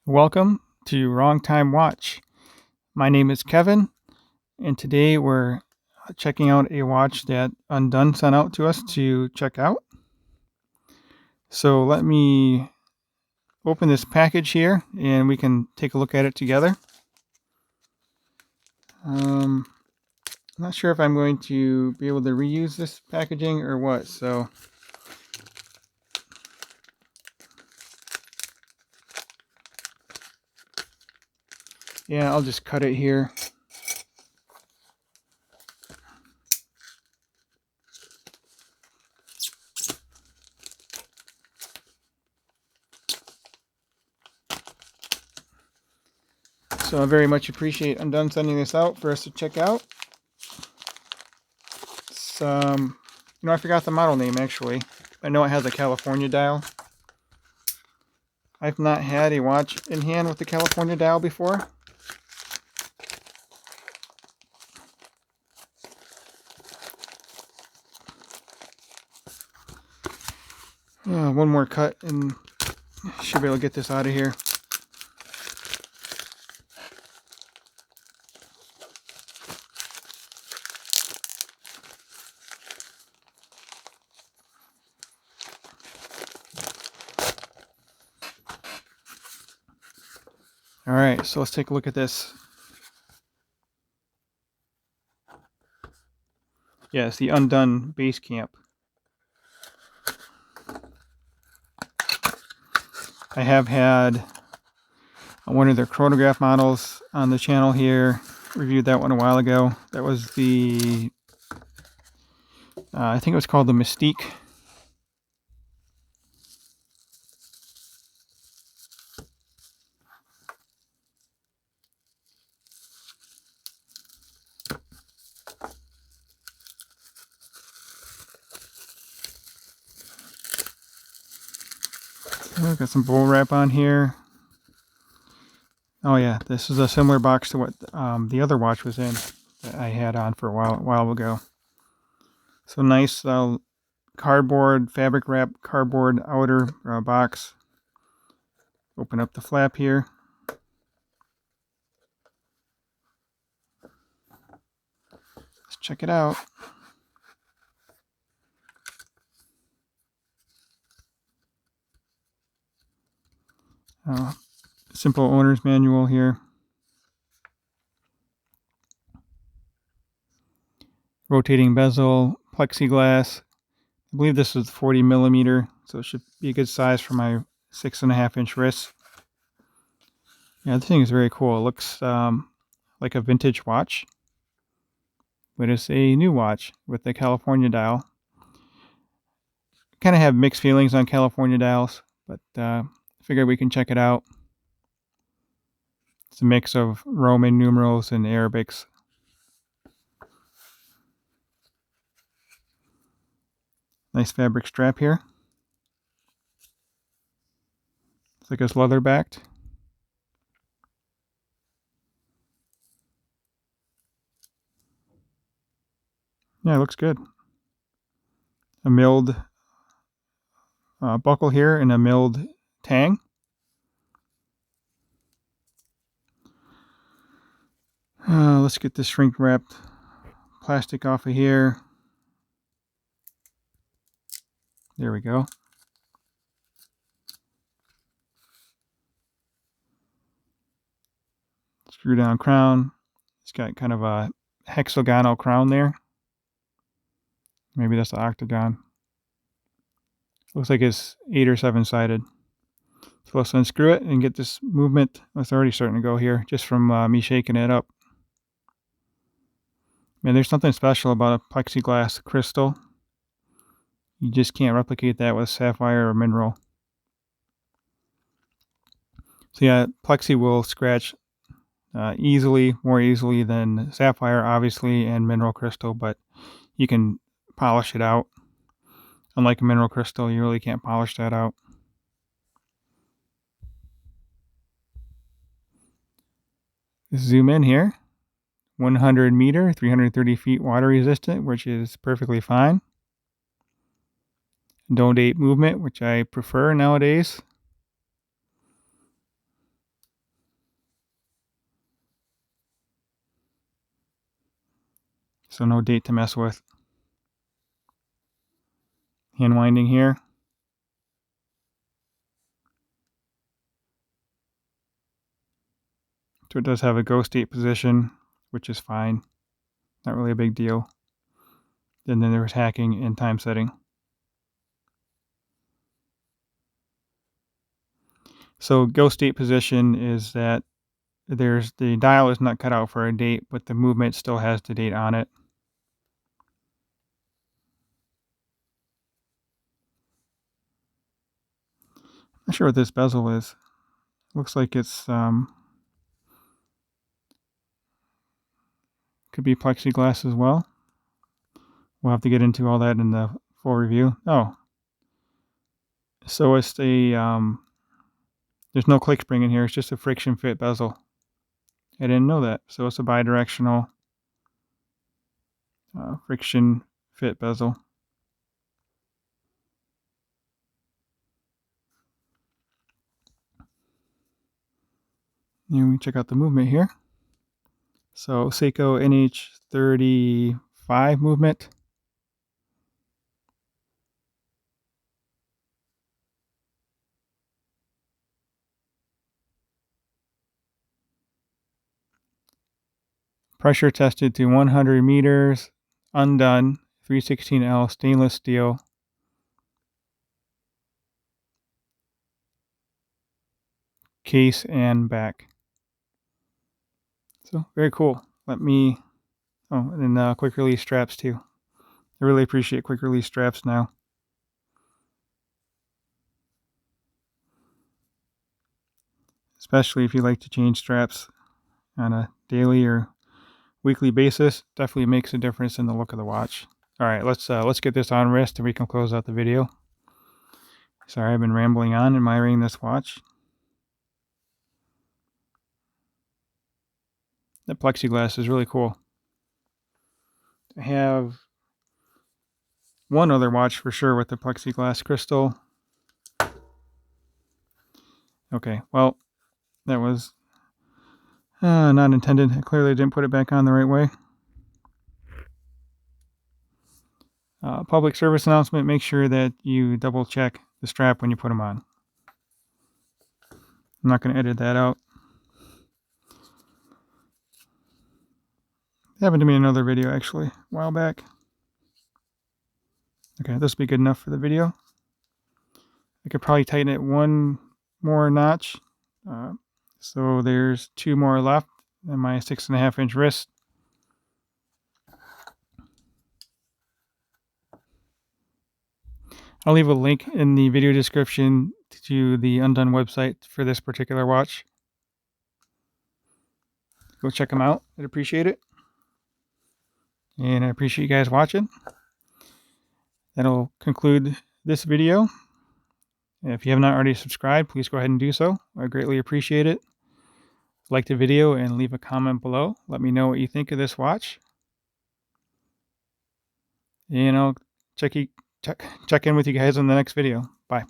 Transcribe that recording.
Welcome to Wrong Time Watch. My name is Kevin, and today we're checking out a watch that Undone sent out to us to check out. So let me open this package here and we can take a look at it together. I'm not sure if I'm going to be able to reuse this packaging or what, so yeah, I'll just cut it here. So I very much appreciate Undone sending this out for us to check out. It's, I forgot the model name actually. I know it has a California dial. I've not had a watch in hand with the California dial before. One more cut and should be able to get this out of here. All right, so let's take a look at this. Yeah, it's the Undone Basecamp. I have had one of their chronograph models on the channel here. Reviewed that one a while ago. That was the, I think it was called the Mystique. Got some bull wrap on here. Oh yeah, this is a similar box to what the other watch was in that I had on for a while ago. So nice cardboard, fabric wrap, cardboard outer box. Open up the flap here. Let's check it out. Simple owner's manual here. Rotating bezel, plexiglass. I believe this is 40 millimeter, so it should be a good size for my 6.5-inch wrist. Yeah, this thing is very cool. It looks like a vintage watch, but it's a new watch with the California dial. Kind of have mixed feelings on California dials, but figured we can check it out. It's a mix of Roman numerals and Arabics. Nice fabric strap here. It's like it's leather backed. Yeah, it looks good. A milled buckle here and a milled tang. Let's get this shrink wrapped plastic off of here. There we go. Screw down crown. It's got kind of a hexagonal crown there. Maybe that's the octagon. Looks like it's 8 or 7-sided. So let's unscrew it and get this movement. It's already starting to go here just from me shaking it up. Man, there's something special about a plexiglass crystal. You just can't replicate that with sapphire or mineral. So yeah, plexi will scratch more easily than sapphire, obviously, and mineral crystal, but you can polish it out. Unlike a mineral crystal, you really can't polish that out. Zoom in here. 100 meter, 330 feet water resistant, which is perfectly fine. Don't date movement, which I prefer nowadays. so no date to mess with. Hand winding here. So it does have a ghost date position, which is fine. Not really a big deal. And then there's hacking and time setting. So ghost date position is that the dial is not cut out for a date, but the movement still has the date on it. Not sure what this bezel is. Looks like it's could be plexiglass as well. We'll have to get into all that in the full review. Oh, so it's there's no click spring in here. It's just a friction fit bezel. I didn't know that. So it's a bidirectional friction fit bezel. And we check out the movement here. So Seiko NH35 movement. Pressure tested to 100 meters. Undone 316L stainless steel. Case and back. So very cool. And then quick release straps too. I really appreciate quick release straps now. Especially if you like to change straps on a daily or weekly basis. Definitely makes a difference in the look of the watch. All right, let's get this on wrist and we can close out the video. Sorry, I've been rambling on admiring this watch. That plexiglass is really cool. I have one other watch for sure with the plexiglass crystal. Okay, well, that was not intended. I clearly didn't put it back on the right way. Public service announcement, make sure that you double check the strap when you put them on. I'm not going to edit that out. It happened to me in another video actually, a while back. Okay, this will be good enough for the video. I could probably tighten it one more notch. So there's 2 more left on my 6.5-inch wrist. I'll leave a link in the video description to the Undone website for this particular watch. Go check them out. I'd appreciate it. And I appreciate you guys watching. That'll conclude this video. If you have not already subscribed, please go ahead and do so. I greatly appreciate it. Like the video and leave a comment below. Let me know what you think of this watch. And I'll check in with you guys in the next video. Bye.